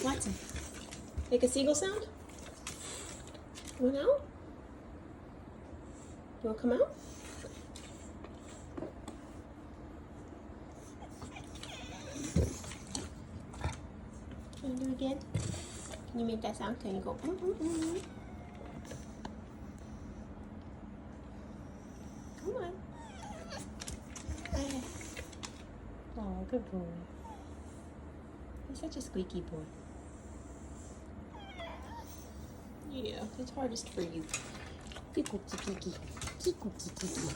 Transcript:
Watson, make a seagull sound. You want out? You want to come out? Can you do it again? Can you make that sound? Can you go? Come on. Oh, good boy. You're such a squeaky boy. Yeah, it's hardest for you. Kiki kiki. Kiki kiki.